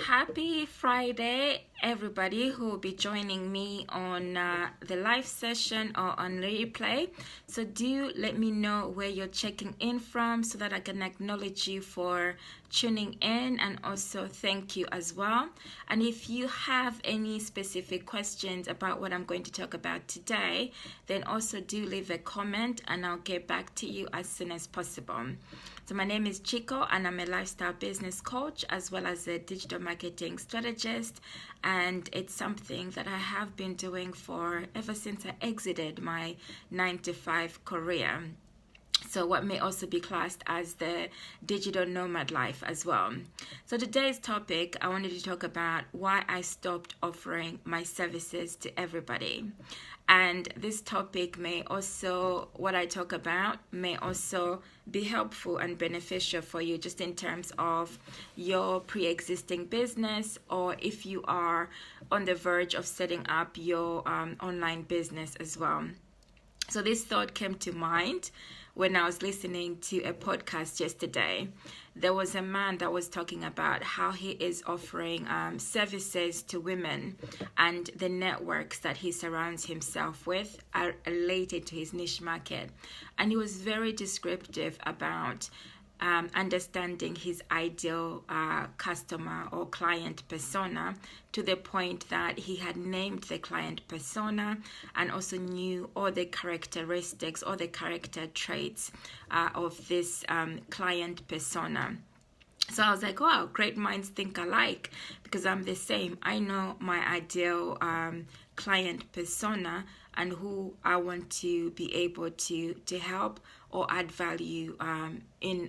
Happy Friday, everybody who will be joining me on the live session or on replay. So do let me know where you're checking in from so that I can acknowledge you for tuning in, and also thank you as well. And if you have any specific questions about what I'm going to talk about today, then also do leave a comment and I'll get back to you as soon as possible. So my name is Chico and I'm a lifestyle business coach as well as a digital marketing strategist, and it's something that I have been doing for ever since I exited my 9-to-5 career. So what may also be classed as the digital nomad life as well. So today's topic, I wanted to talk about why I stopped offering my services to everybody. And this topic may also, what I talk about, may also be helpful and beneficial for you just in terms of your pre-existing business, or if you are on the verge of setting up your online business as well. So this thought came to mind when I was listening to a podcast yesterday. There was a man that was talking about how he is offering services to women, and the networks that he surrounds himself with are related to his niche market. And he was very descriptive about understanding his ideal customer or client persona, to the point that he had named the client persona and also knew all the characteristics or the character traits of this client persona. So I was like, wow, great minds think alike, because I'm the same. I know my ideal client persona and who I want to be able to help or add value in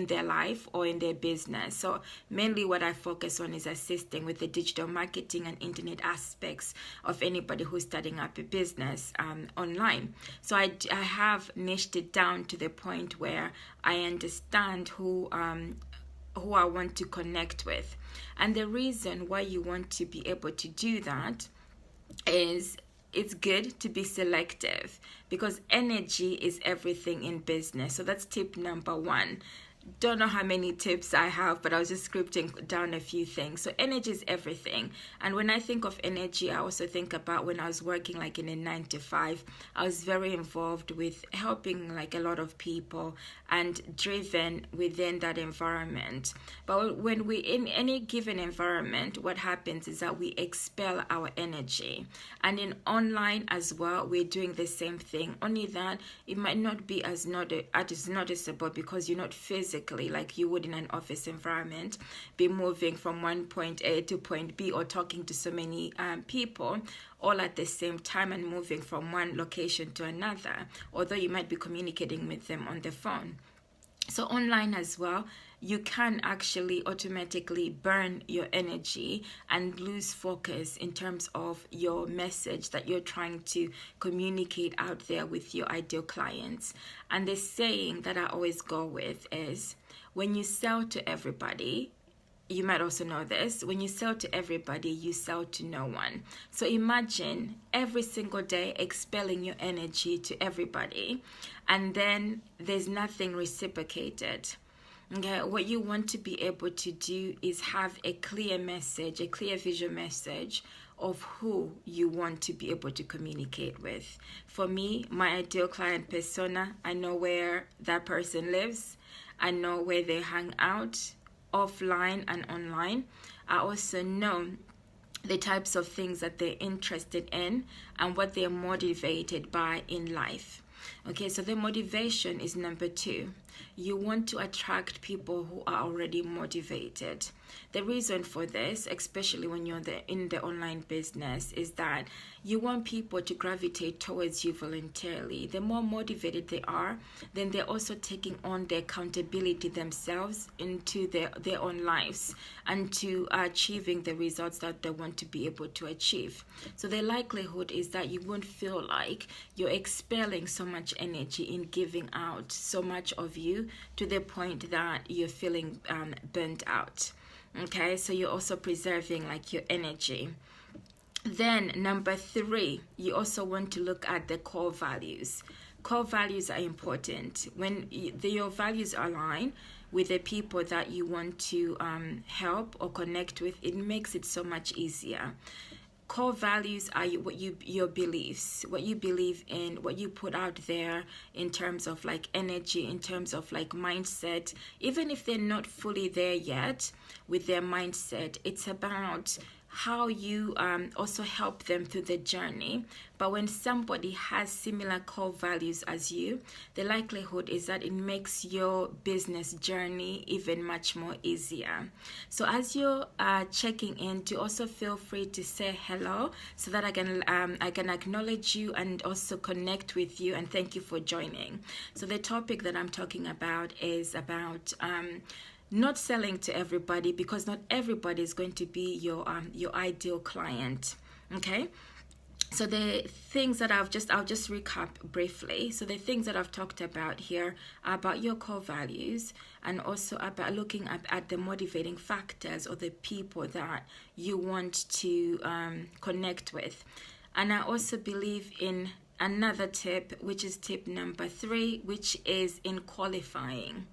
their life or in their business. So mainly what I focus on is assisting with the digital marketing and internet aspects of anybody who's starting up a business online. So I have niched it down to the point where I understand who I want to connect with. And the reason why you want to be able to do that is it's good to be selective, because energy is everything in business. So that's tip number one. Don't know how many tips I have, but I was just scripting down a few things. So energy is everything. And when I think of energy, I also think about when I was working like in a 9-to-5, I was very involved with helping like a lot of people and driven within that environment. But when we in any given environment, what happens is that we expel our energy. And in online as well, we're doing the same thing, only that it might not be as noticeable because you're not physically, like you would in an office environment, be moving from one point A to point B or talking to so many people all at the same time and moving from one location to another, although you might be communicating with them on the phone. So online as well, you can actually automatically burn your energy and lose focus in terms of your message that you're trying to communicate out there with your ideal clients. And the saying that I always go with is, when you sell to everybody, you might also know this, when you sell to everybody, you sell to no one. So imagine every single day expelling your energy to everybody, and then there's nothing reciprocated. Okay, what you want to be able to do is have a clear message, a clear visual message of who you want to be able to communicate with. For me, my ideal client persona, I know where that person lives, I know where they hang out, offline and online. I also know the types of things that they're interested in and what they're motivated by in life. Okay, so the motivation is number two. You want to attract people who are already motivated. The reason for this, especially when you're in the online business, is that you want people to gravitate towards you voluntarily. The more motivated they are, then they're also taking on the accountability themselves into their own lives and to achieving the results that they want to be able to achieve. So the likelihood is that you won't feel like you're expelling so much energy in giving out so much of you to the point that you're feeling burnt out. Okay, so you're also preserving like your energy. Then number three, you also want to look at the core values. Core values are important. When your values align, with the people that you want to help or connect with, it makes it so much easier. Core values are your beliefs, what you believe in, what you put out there in terms of like energy, in terms of like mindset. Even if they're not fully there yet with their mindset, it's about how you also help them through the journey. But when somebody has similar core values as you, the likelihood is that it makes your business journey even much more easier. So as you're checking in, to also feel free to say hello so that I can acknowledge you and also connect with you, and thank you for joining. So the topic that I'm talking about is about not selling to everybody, because not everybody is going to be your ideal client. Okay, so the things that I'll just recap briefly. So the things that I've talked about here are about your core values, and also about looking at the motivating factors or the people that you want to connect with. And I also believe in another tip, which is tip number 3, which is in qualifying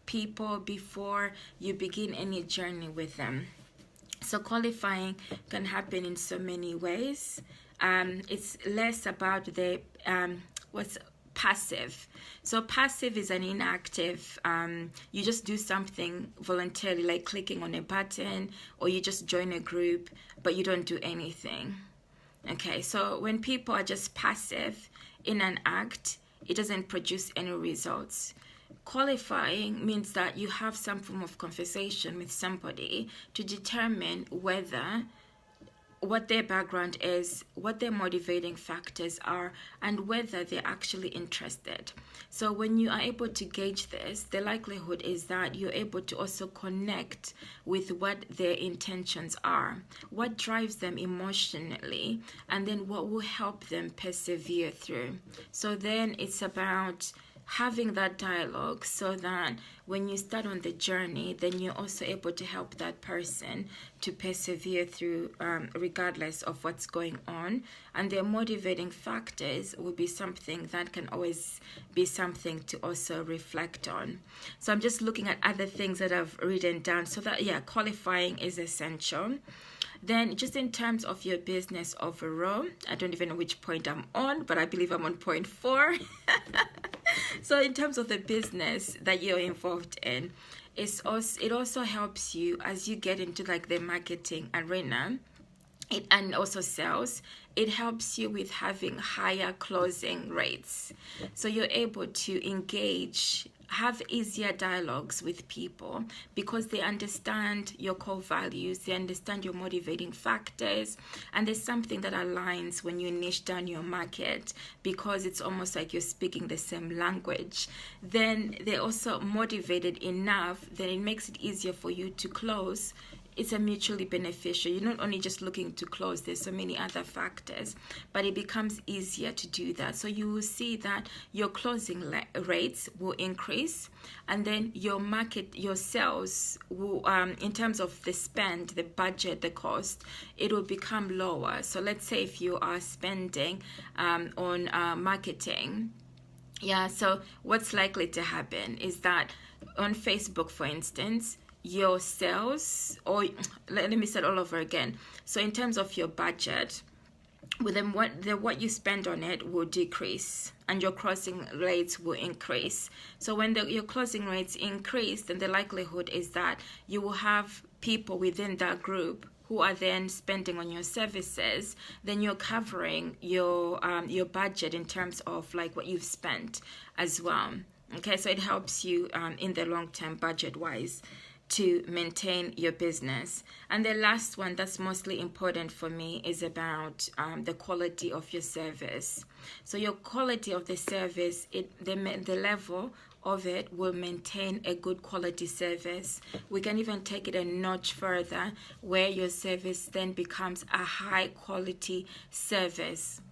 people before you begin any journey with them. So qualifying can happen in so many ways. It's less about the what's passive. So passive is an inactive. You just do something voluntarily, like clicking on a button, or you just join a group, but you don't do anything. Okay, so when people are just passive in an act, it doesn't produce any results. Qualifying means that you have some form of conversation with somebody to determine what their background is, what their motivating factors are, and whether they're actually interested. So when you are able to gauge this, the likelihood is that you're able to also connect with what their intentions are, what drives them emotionally, and then what will help them persevere through. So then it's about having that dialogue, so that when you start on the journey, then you're also able to help that person to persevere through regardless of what's going on. And their motivating factors will be something that can always be something to also reflect on. So I'm just looking at other things that I've written down, so that qualifying is essential. Then just in terms of your business overall, I don't even know which point I'm on, but I believe I'm on point 4. So in terms of the business that you're involved in, it also helps you as you get into like the marketing arena, and also sales. It helps you with having higher closing rates. So you're able to engage, have easier dialogues with people, because they understand your core values, they understand your motivating factors, and there's something that aligns when you niche down your market, because it's almost like you're speaking the same language. Then they're also motivated enough that it makes it easier for you to close. It's a mutually beneficial. You're not only just looking to close, there's so many other factors, but it becomes easier to do that. So you will see that your closing rates will increase, and then your sales will, in terms of the spend, the budget, the cost, it will become lower. So let's say if you are spending on marketing, so what's likely to happen is that on Facebook, for instance, your sales, or let me start all over again. So in terms of your budget, with them, what you spend on it will decrease, and your closing rates will increase. So when your closing rates increase, then the likelihood is that you will have people within that group who are then spending on your services. Then you're covering your budget in terms of like what you've spent as well. Okay, so it helps you in the long term budget wise to maintain your business. And the last one that's mostly important for me is about the quality of your service. So your quality of the service, the level of it will maintain a good quality service. We can even take it a notch further, where your service then becomes a high quality service.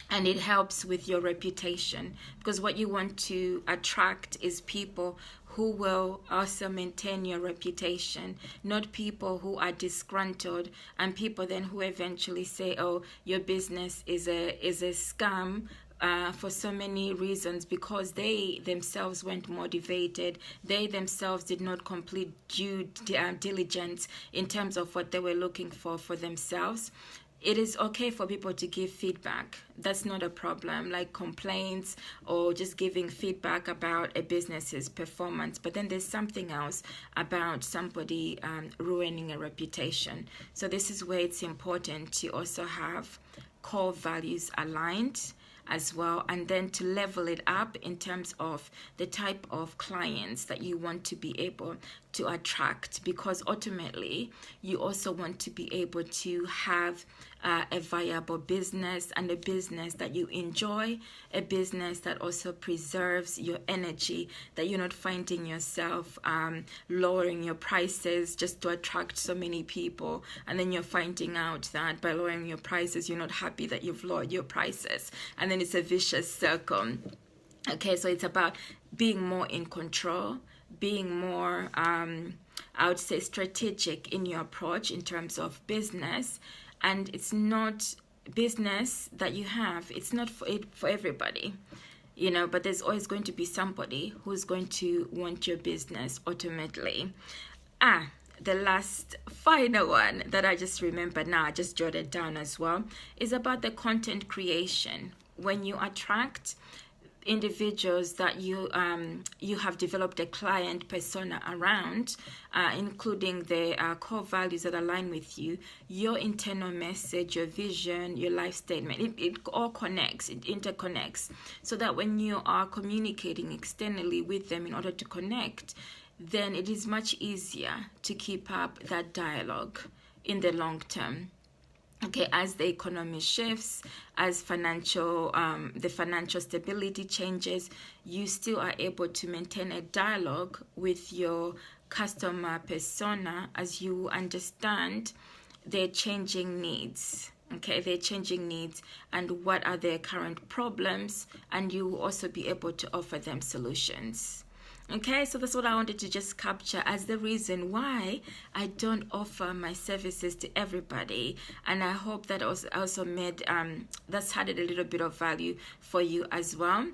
And it helps with your reputation, because what you want to attract is people who will also maintain your reputation, not people who are disgruntled, and people then who eventually say, oh, your business is a scam, for so many reasons, because they themselves weren't motivated. They themselves did not complete due diligence in terms of what they were looking for themselves. It is okay for people to give feedback. That's not a problem, like complaints or just giving feedback about a business's performance. But then there's something else about somebody ruining a reputation. So this is where it's important to also have core values aligned as well, and then to level it up in terms of the type of clients that you want to be able to attract, because ultimately you also want to be able to have a viable business, and a business that you enjoy, a business that also preserves your energy, that you're not finding yourself lowering your prices just to attract so many people, and then you're finding out that by lowering your prices you're not happy that you've lowered your prices, and then it's a vicious circle. Okay, so it's about being more in control, being more I would say strategic in your approach in terms of business. And it's not business that you have, it's not for everybody, but there's always going to be somebody who's going to want your business ultimately. The last final one that I just remembered now, I just jotted down as well, is about the content creation. When you attract individuals that you have developed a client persona around, including the core values that align with you, your internal message, your vision, your life statement, it all connects, it interconnects, so that when you are communicating externally with them in order to connect, then it is much easier to keep up that dialogue in the long term. Okay, as the economy shifts, as the financial stability changes, you still are able to maintain a dialogue with your customer persona as you understand their changing needs. Okay, their changing needs and what are their current problems, and you will also be able to offer them solutions. Okay, so that's what I wanted to just capture as the reason why I don't offer my services to everybody. And I hope that also made, that's added a little bit of value for you as well.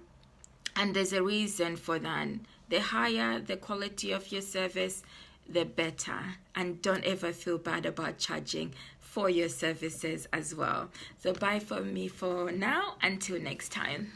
And there's a reason for that. The higher the quality of your service, the better. And don't ever feel bad about charging for your services as well. So bye from me for now, until next time.